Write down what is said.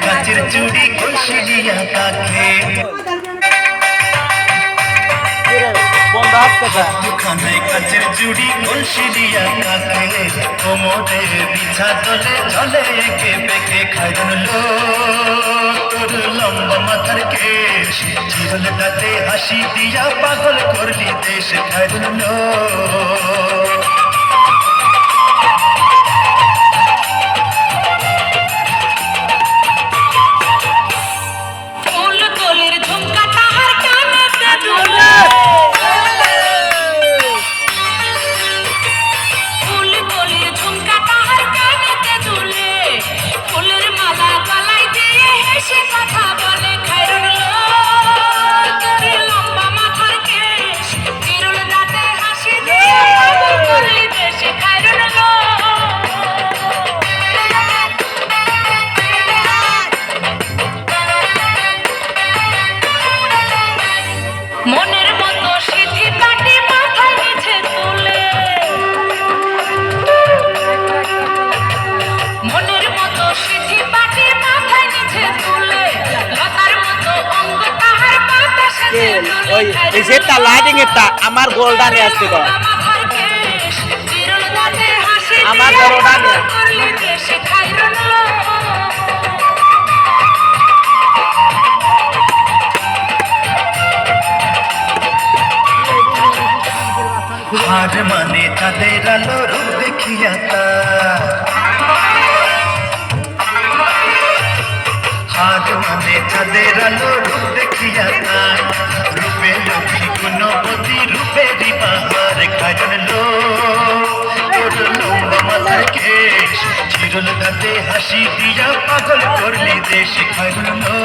কাচের চুড়ি কলসিলিয়া কাকে দুখানায় কাচের চুড়ি কলসিলিয়া কাকে কোমরে বিছা তলে চলে একে বেঁকে খাইরন লো তোর লম্বা মাথার কেশ চিরলটাতে হাসি দিয়া পাগল করলি দেশ খাইরন লো মনের মতো সিঁথি কাটি মাথায় নিচে তুলে মনের মতো সিঁথি কাটি মাথায় নিচে তুলে লতার মতো অঙ্গ তাহার বাতাসে ওই এই সেটটা লাইটিং এরটা আমার গোলটা নিয়ে আসতে কর আমার বড়টা নিয়ে করলি দেশে খাইরন হার মানে চাঁদের আলো রূপ দেখিয়া হার মানে চাঁদের আলো রূপ দেখিয়া রূপে লক্ষ্মী গুণবতী রূপেরই বাহার খাইরন লো তোর লম্বা মাথার কেশ চিরল দাঁতে হাসি দিয়া পাগল করলি দেশ খাইরন লো